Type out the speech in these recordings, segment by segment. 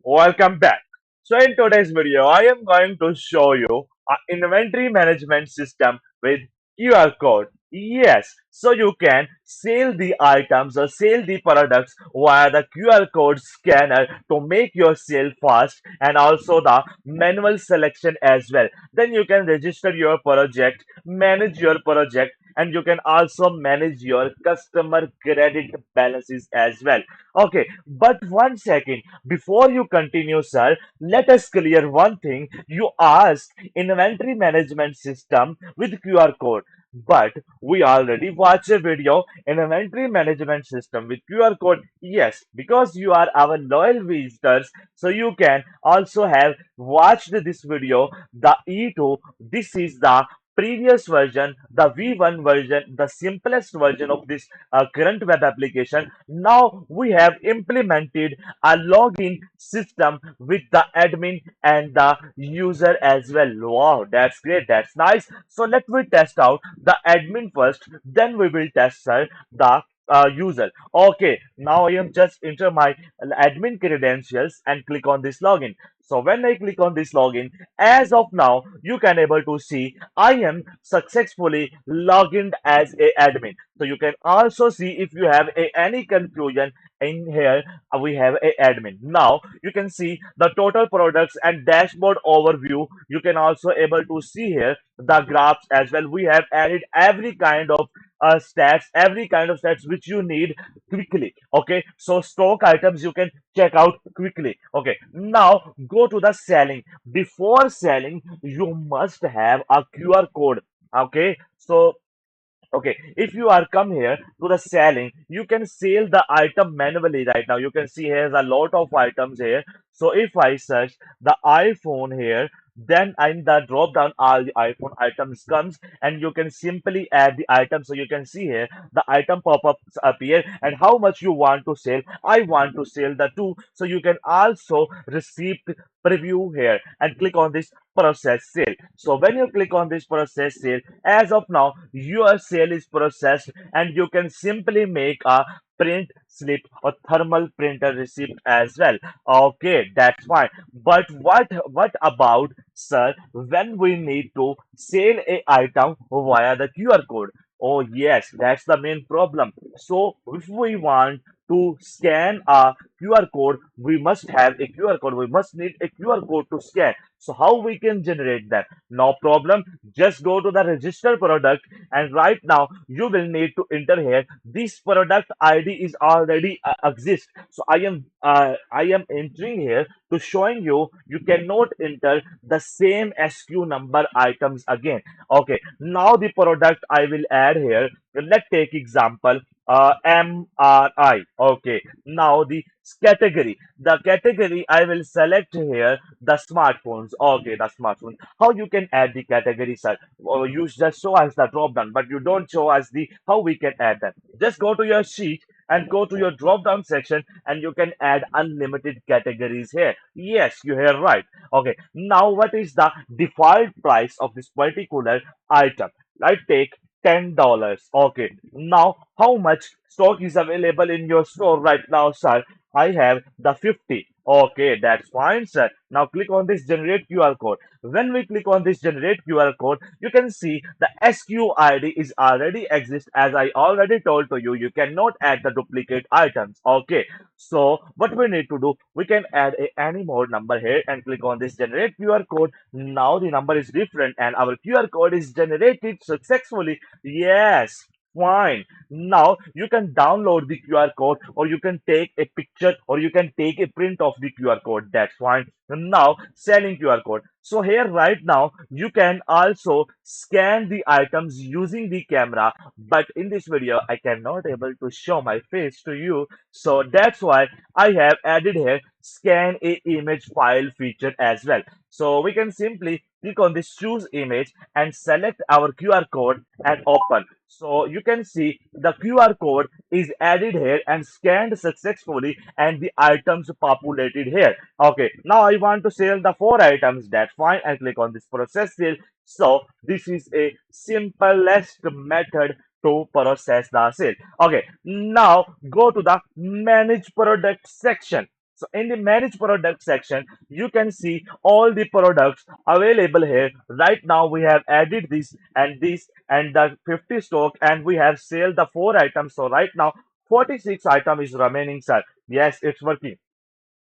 Welcome back. So in today's video, I am going to show you an inventory management system with QR code. Yes, so you can sell the items or sell the products via the QR code scanner to make your sale fast and also the manual selection as well. Then you can register your project, manage your project, and you can also manage your customer credit balances as well. Okay, but one second before you continue, sir, let us clear one thing. You asked inventory management system with QR code, but we already watched a video inventory management system with QR code. Yes, because you are our loyal visitors, so you can also have watched this video. The E2, this is the previous version, the V1 version, the simplest version of this current web application. Now we have implemented a login system with the admin and the user as well. Wow, that's great. That's nice. So let me test out the admin first, then we will test the user. Okay, now I am just enter my admin credentials and click on this login. So when I click on this login, as of now, you can able to see I am successfully logged in as a admin. So you can also see if you have any confusion in here, we have a admin. Now you can see the total products and dashboard overview. You can also able to see here the graphs as well. We have added every kind of stats, every kind of stats which you need quickly. Okay, so stock items you can check out quickly. Okay, now go to the selling. Before selling, you must have a QR code. Okay, so okay, if you are come here to the selling, you can sell the item manually right now. You can see here's a lot of items here. So if I search the iPhone here, then in the drop down all the iPhone items comes and you can simply add the item. So you can see here the item pop-ups appear and how much you want to sell. I want to sell the two. So you can also receive preview here and click on this process sale. So when you click on this process sale, as of now, your sale is processed and you can simply make a print slip or thermal printer receipt as well. Okay, that's fine. But what about, sir, when we need to sell a item via the QR code? Oh yes, that's the main problem. So if we want to scan a QR code, we must have a QR code. We must need a QR code to scan. So how we can generate that? No problem. Just go to the register product and right now you will need to enter here. This product ID is already exist. So I am entering here to showing you you cannot enter the same SQ number items again. Okay, now the product I will add here. Let's take example MRI. Okay, now the category. The category I will select here the smartphones. Okay, the smartphones. How you can add the category, sir? You just show us the drop down, but you don't show us the how we can add them. Just go to your sheet and go to your drop down section and you can add unlimited categories here. Yes, you hear right. Okay, now what is the default price of this particular item? I take $10. Okay, now how much stock is available in your store right now, sir? I have the 50. Okay, that's fine, sir. Now click on this generate QR code. When we click on this generate QR code, you can see the SQID is already exist as I already told to you. You cannot add the duplicate items. Okay, so what we need to do, we can add any more number here and click on this generate QR code. Now the number is different and our QR code is generated successfully. Yes. Fine. Now you can download the QR code or you can take a picture or you can take a print of the QR code. That's fine. Now selling QR code. So here right now you can also scan the items using the camera, but in this video I cannot able to show my face to you. So that's why I have added here scan a image file feature as well. So we can simply click on this choose image and select our QR code and open. So you can see the QR code is added here and scanned successfully and the items populated here. Okay, now I want to sell the four items. That's fine. I click on this process sale. So this is a simplest method to process the sale. Okay, now go to the manage product section. So in the manage product section, you can see all the products available here. Right now we have added this and the 50 stock, and we have sold the 4 items. So right now 46 item is remaining, sir. Yes, it's working.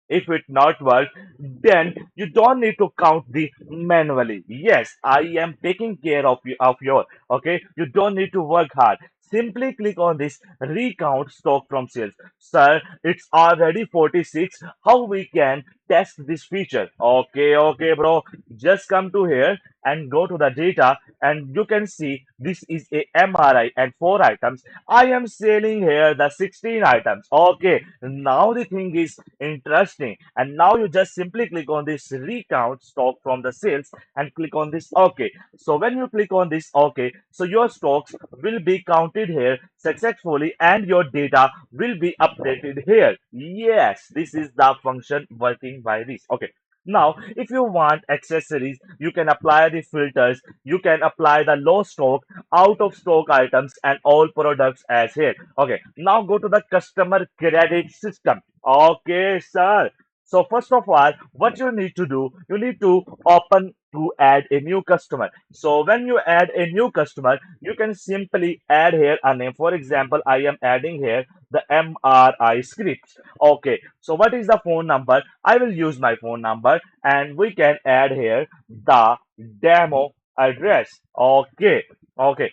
If it not work, then you don't need to count the manually. Yes, I am taking care of your, okay. You don't need to work hard. Simply click on this recount stock from sales. Sir, it's already 46. How we can test this feature? Okay, okay, bro. Just come to here and go to the data, and you can see this is a MRI and 4 items. I am selling here the 16 items. Okay, now the thing is interesting. And now you just simply click on this recount stock from the sales and click on this OK. So when you click on this OK, so your stocks will be counted here successfully and your data will be updated here. Yes, this is the function working by this. Okay. Now, if you want accessories, you can apply the filters. You can apply the low stock, out of stock items, and all products as here. Okay, now go to the customer credit system. Okay, sir. So first of all, what you need to do, you need to open to add a new customer. So when you add a new customer, you can simply add here a name. For example, I am adding here the MRI scripts. Okay, so what is the phone number? I will use my phone number, and we can add here the demo address. Okay, okay.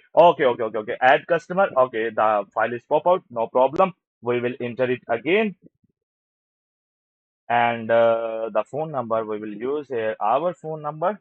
Add customer. Okay, the file is pop out. No problem. We will enter it again, and the phone number we will use here our phone number,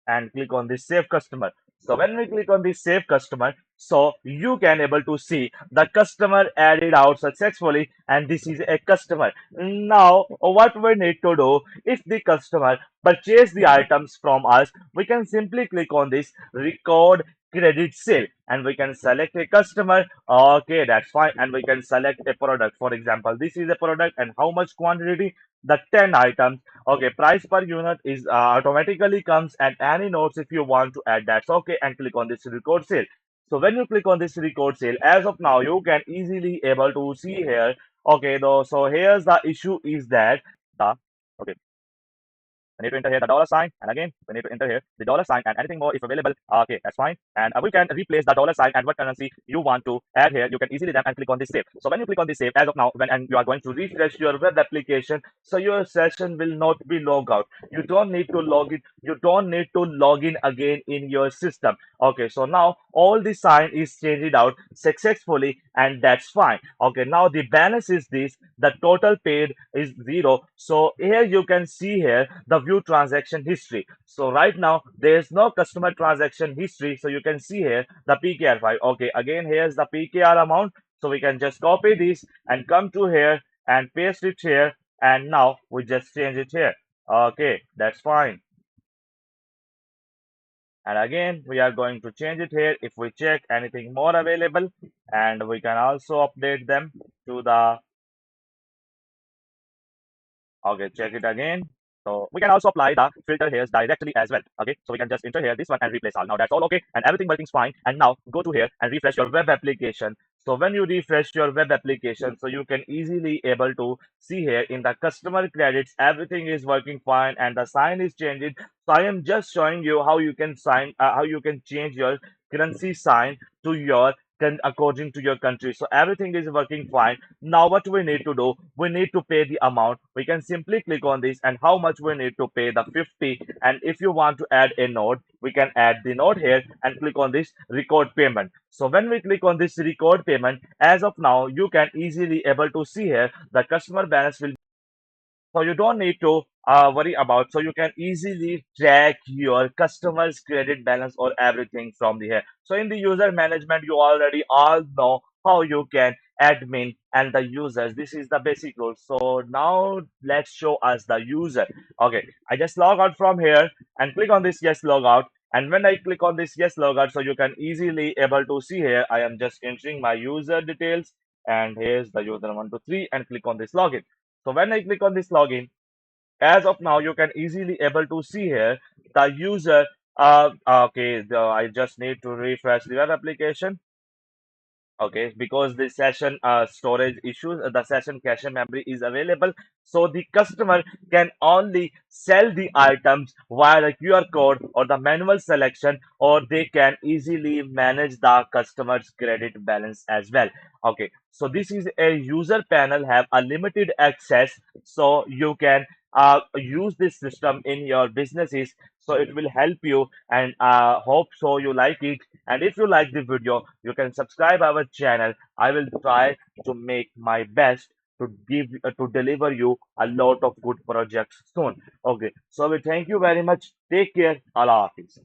and click on this save customer. So when we click on this save customer, so you can able to see the customer added out successfully, and this is a customer. Now what we need to do, if the customer purchase the items from us, we can simply click on this record credit sale, and we can select a customer. Okay, that's fine, and we can select a product. For example, this is a product, and how much quantity? The 10 items. Okay, price per unit is automatically comes, and any notes if you want to add, that's okay, and click on this record sale. So when you click on this record sale, as of now, you can easily able to see here. Okay, though, so here's the issue is that the okay, we need to enter here the dollar sign, and again we need to enter here the dollar sign and anything more if available. Okay, that's fine. And we can replace the dollar sign and what currency you want to add here. You can easily then and click on this save. So when you click on this save, as of now, when and you are going to refresh your web application, so your session will not be logged out. You don't need to log in. You don't need to log in again in your system. Okay, so now all the sign is changed out successfully, and that's fine. Okay, now the balance is this. The total paid is 0. So here you can see here the view transaction history. So right now there is no customer transaction history. So you can see here the PKR file. Okay, again here's the PKR amount. So we can just copy this and come to here and paste it here. And now we just change it here. Okay, that's fine. And again we are going to change it here if we check anything more available, and we can also update them to the okay, check it again. So we can also apply the filter here directly as well. Okay, so we can just enter here this one and replace all. Now that's all okay, and everything working fine. And now go to here and refresh your web application. So when you refresh your web application, so you can easily able to see here in the customer credits, everything is working fine and the sign is changing. So I am just showing you how you can how you can change your currency sign to your according to your country. So everything is working fine. Now what we need to do, we need to pay the amount. We can simply click on this, and how much we need to pay, the 50. And if you want to add a note, we can add the note here and click on this record payment. So when we click on this record payment, as of now, you can easily able to see here the customer balance will, so you don't need to worry about, so you can easily track your customers credit balance or everything from the here. So in the user management, you already all know how you can admin and the users. This is the basic rule. So now let's show us the user. Okay, I just log out from here and click on this yes logout. And when I click on this yes logout, so you can easily able to see here I am just entering my user details, and here's the user 123, and click on this login. So when I click on this login, as of now, you can easily able to see here the user. Okay, I just need to refresh the web application. okay, because the session storage issues, the session cache memory is available, so the customer can only sell the items via the QR code or the manual selection, or they can easily manage the customer's credit balance as well. Okay, so this is a user panel have a limited access, so you can use this system in your businesses, so it will help you, and hope so you like it. And if you like the video, you can subscribe our channel. I will try to make my best to give to deliver you a lot of good projects soon. Okay, so we thank you very much. Take care. Allah Hafiz.